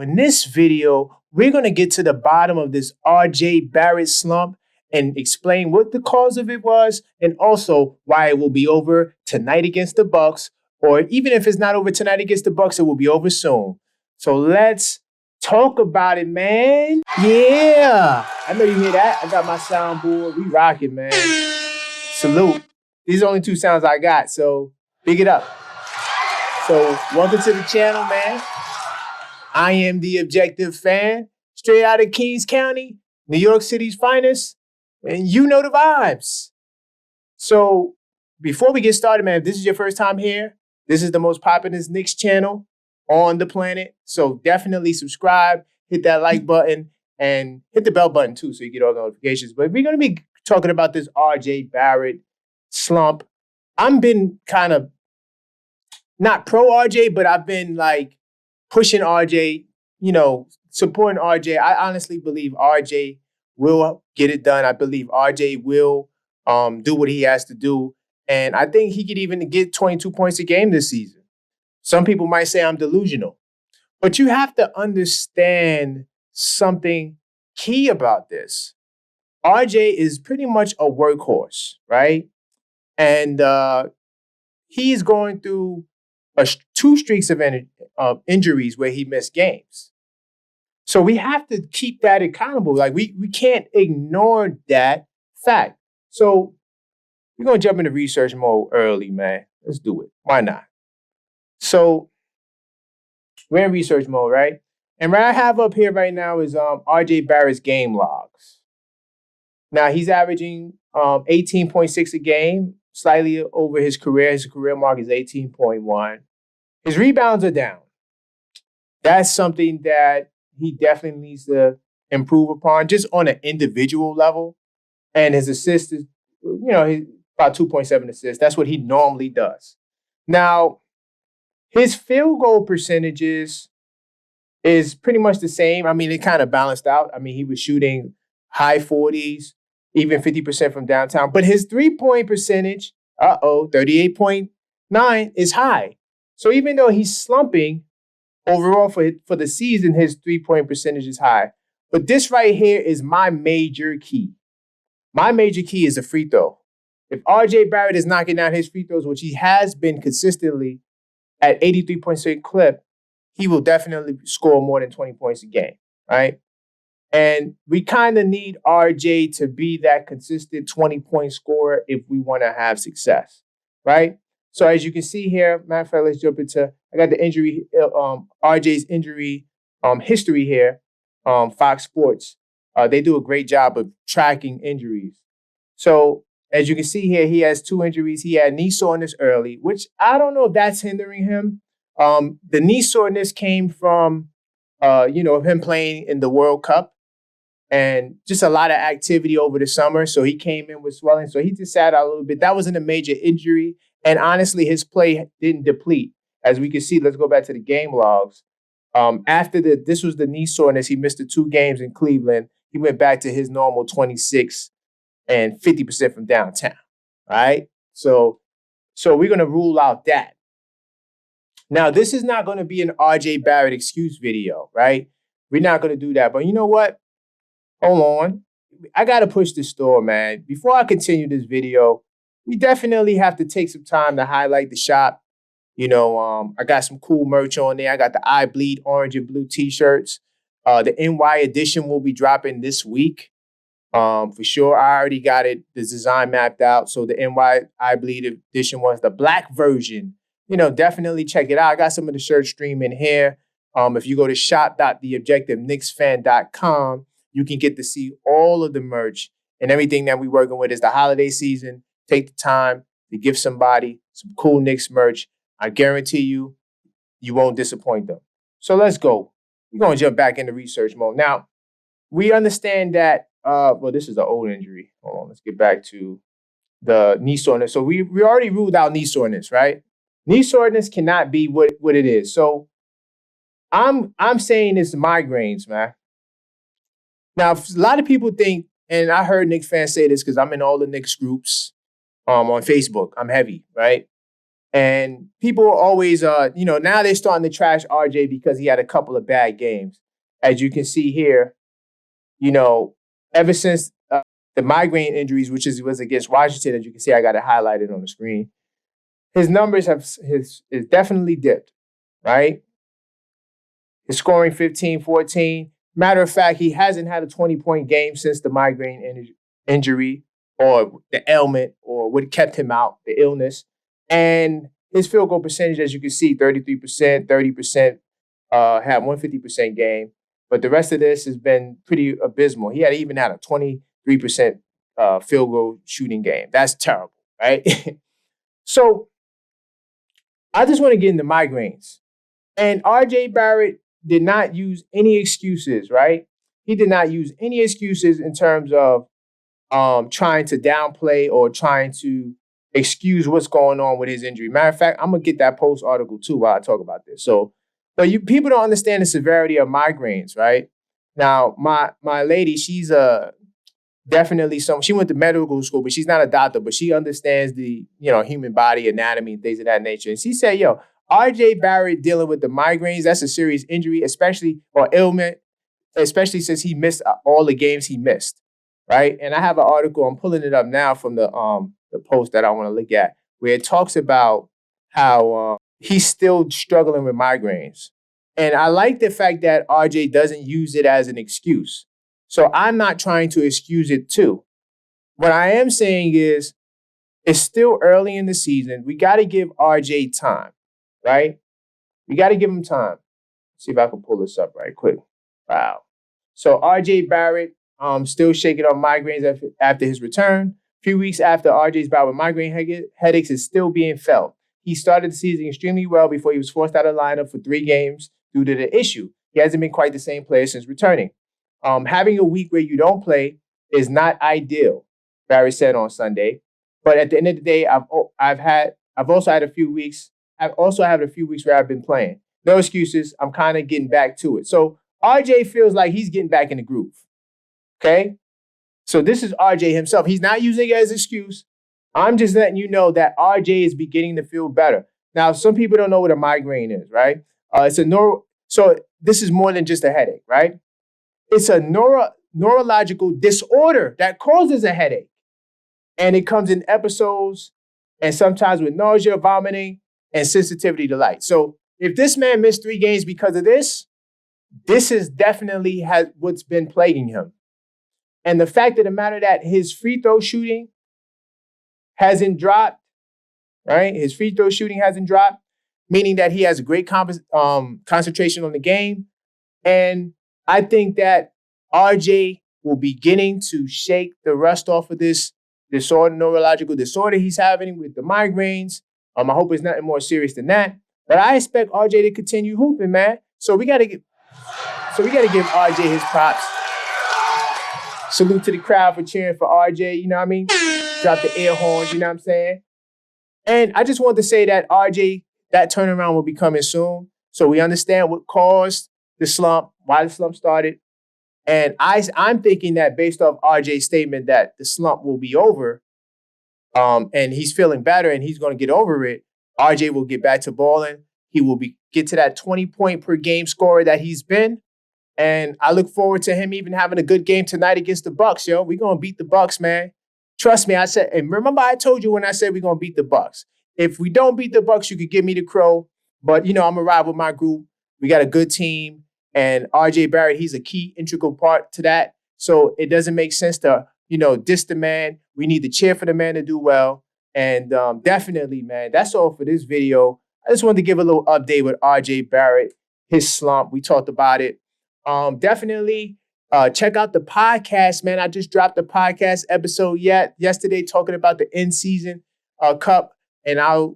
in this video, we're going to get to the bottom of this RJ Barrett slump and explain what the cause of it was and also why it will be over tonight against the Bucks. Or even if it's not over tonight against the Bucks, it will be over soon. So let's talk about it, man. Yeah. I know you hear that. I got my soundboard. We rocking, man. Salute. These are only two sounds I got, so big it up. So welcome to the channel, man. I am the Objective Fan, straight out of Kings County, New York City's finest, and you know the vibes. So before we get started, man, if this is your first time here, this is the most popular Knicks channel on the planet. So definitely subscribe, hit that like button, and hit the bell button too so you get all the notifications. But we're going to be talking about this RJ Barrett slump. I've been kind of not pro RJ, but I've been like pushing RJ, supporting RJ. I honestly believe RJ will get it done. I believe RJ will do what he has to do. And I think he could even get 22 points a game this season. Some people might say I'm delusional, but you have to understand something key about this. RJ is pretty much a workhorse, right? And he's going through two streaks of injuries where he missed games. So we have to keep that accountable. Like we can't ignore that fact. So we're going to jump into research mode early, man. Let's do it. Why not? So we're in research mode, right? And what I have up here right now is RJ Barrett's game logs. Now he's averaging 18.6 a game, slightly over his career. His career mark is 18.1. His rebounds are down. That's something that he definitely needs to improve upon just on an individual level. And his assists is, he's about 2.7 assists. That's what he normally does. Now, his field goal percentages is pretty much the same. I mean, it kind of balanced out. I mean, he was shooting high 40s, even 50% from downtown. But his three-point percentage, 38.9 is high. So even though he's slumping, overall for the season, his three-point percentage is high. But this right here is my major key. My major key is a free throw. If RJ Barrett is knocking down his free throws, which he has been consistently at 83.6 clip, he will definitely score more than 20 points a game, right? And we kind of need RJ to be that consistent 20-point scorer if we want to have success, right? So as you can see here, matter of fact, let's jump into, I got the injury, RJ's injury history here, Fox Sports. They do a great job of tracking injuries. So as you can see here, he has two injuries. He had knee soreness early, which I don't know if that's hindering him. The knee soreness came from, him playing in the World Cup and just a lot of activity over the summer. So he came in with swelling. So he just sat out a little bit. That wasn't a major injury. And honestly, his play didn't deplete. As we can see, let's go back to the game logs. This was the knee soreness. He missed the 2 games in Cleveland. He went back to his normal 26 and 50% from downtown. All right. So we're going to rule out that. Now, this is not going to be an RJ Barrett excuse video, right? We're not going to do that. But you know what? Hold on. I got to push the store, man. Before I continue this video, we definitely have to take some time to highlight the shop. I got some cool merch on there. I got the I Bleed orange and blue t-shirts. The NY edition will be dropping this week. For sure. I already got the design mapped out. So the NY I Bleed edition was the black version. Definitely check it out. I got some of the shirts streaming here. If you go to shop.theobjectiveknicksfan.com, you can get to see all of the merch and everything that we're working with. Is the holiday season. Take the time to give somebody some cool Knicks merch. I guarantee you won't disappoint them. So let's go. We're going to jump back into research mode. Now, we understand that, this is an old injury. Hold on, let's get back to the knee soreness. So we already ruled out knee soreness, right? Knee soreness cannot be what it is. So I'm saying it's migraines, man. Now, a lot of people think, and I heard Knicks fans say this because I'm in all the Knicks groups on Facebook. I'm heavy, right? And people are always, now they're starting to trash RJ because he had a couple of bad games. As you can see here, you know, ever since the migraine injuries, which was against Washington, as you can see, I got it highlighted on the screen. His numbers is definitely dipped, right? His scoring 15, 14. Matter of fact, he hasn't had a 20-point game since the migraine injury or the ailment or what kept him out, the illness. And his field goal percentage, as you can see, 33%, 30%, had 150% game. But the rest of this has been pretty abysmal. He even had a 23% field goal shooting game. That's terrible, right? So I just want to get into migraines. And RJ Barrett did not use any excuses, right? He did not use any excuses in terms of trying to downplay or trying to excuse what's going on with his injury. Matter of fact, I'm gonna get that post article too while I talk about this. So, but people don't understand the severity of migraines, right? Now, my lady, she's definitely she went to medical school, but she's not a doctor, but she understands the human body anatomy and things of that nature. And she said, RJ Barrett dealing with the migraines, that's a serious injury, especially or ailment, especially since he missed all the games he missed, right? And I have an article, I'm pulling it up now from the post that I want to look at, where it talks about how he's still struggling with migraines. And I like the fact that RJ doesn't use it as an excuse. So I'm not trying to excuse it too. What I am saying is it's still early in the season. We got to give RJ time, right? We got to give him time. See if I can pull this up right quick. Wow. So RJ Barrett still shaking off migraines after his return. A few weeks after RJ's bout with migraine headaches is still being felt. He started the season extremely well before he was forced out of the lineup for 3 games due to the issue. He hasn't been quite the same player since returning. Having a week where you don't play is not ideal, Barry said on Sunday. But at the end of the day, I've also had a few weeks. I've also had a few weeks where I've been playing. No excuses. I'm kind of getting back to it. So RJ feels like he's getting back in the groove. Okay? So this is RJ himself. He's not using it as an excuse. I'm just letting you know that RJ is beginning to feel better. Now, some people don't know what a migraine is, right? So this is more than just a headache, right? It's a neurological disorder that causes a headache. And it comes in episodes and sometimes with nausea, vomiting, and sensitivity to light. So if this man missed 3 games because of this is definitely what's been plaguing him. And the fact of the matter that his free throw shooting hasn't dropped, right? His free throw shooting hasn't dropped, meaning that he has a great concentration on the game. And I think that RJ will be beginning to shake the rust off of this neurological disorder he's having with the migraines. I hope it's nothing more serious than that. But I expect RJ to continue hooping, man. So we gotta give RJ his props. Salute to the crowd for cheering for RJ, you know what I mean? Drop the air horns, you know what I'm saying? And I just wanted to say that RJ, that turnaround will be coming soon. So we understand what caused the slump, why the slump started. And I'm thinking that based off RJ's statement that the slump will be over, and he's feeling better and he's going to get over it, RJ will get back to balling. He will get to that 20-point per game scorer that he's been. And I look forward to him even having a good game tonight against the Bucks, yo. We're going to beat the Bucks, man. Trust me, I said, and remember I told you when I said we're going to beat the Bucks. If we don't beat the Bucks, you could give me the crow. But, I'm going to ride with my group. We got a good team. And RJ Barrett, he's a key, integral part to that. So it doesn't make sense to, diss the man. We need to cheer for the man to do well. And definitely, man, that's all for this video. I just wanted to give a little update with RJ Barrett, his slump. We talked about it. Definitely check out the podcast, man. I just dropped the podcast episode yesterday talking about the in-season cup and our,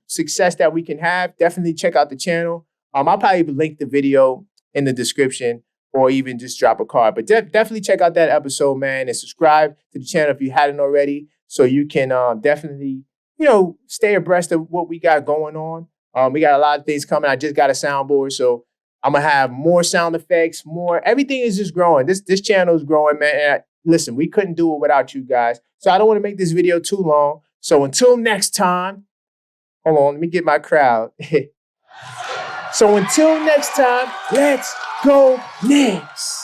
success that we can have. Definitely check out the channel. I'll probably link the video in the description or even just drop a card. But definitely check out that episode, man, and subscribe to the channel if you hadn't already so you can definitely, stay abreast of what we got going on. We got a lot of things coming. I just got a soundboard, so I'm going to have more sound effects, everything is just growing. This channel is growing, man. And listen, we couldn't do it without you guys. So I don't want to make this video too long. So until next time, Hold on, let me get my crowd. So until next time, let's go Knicks.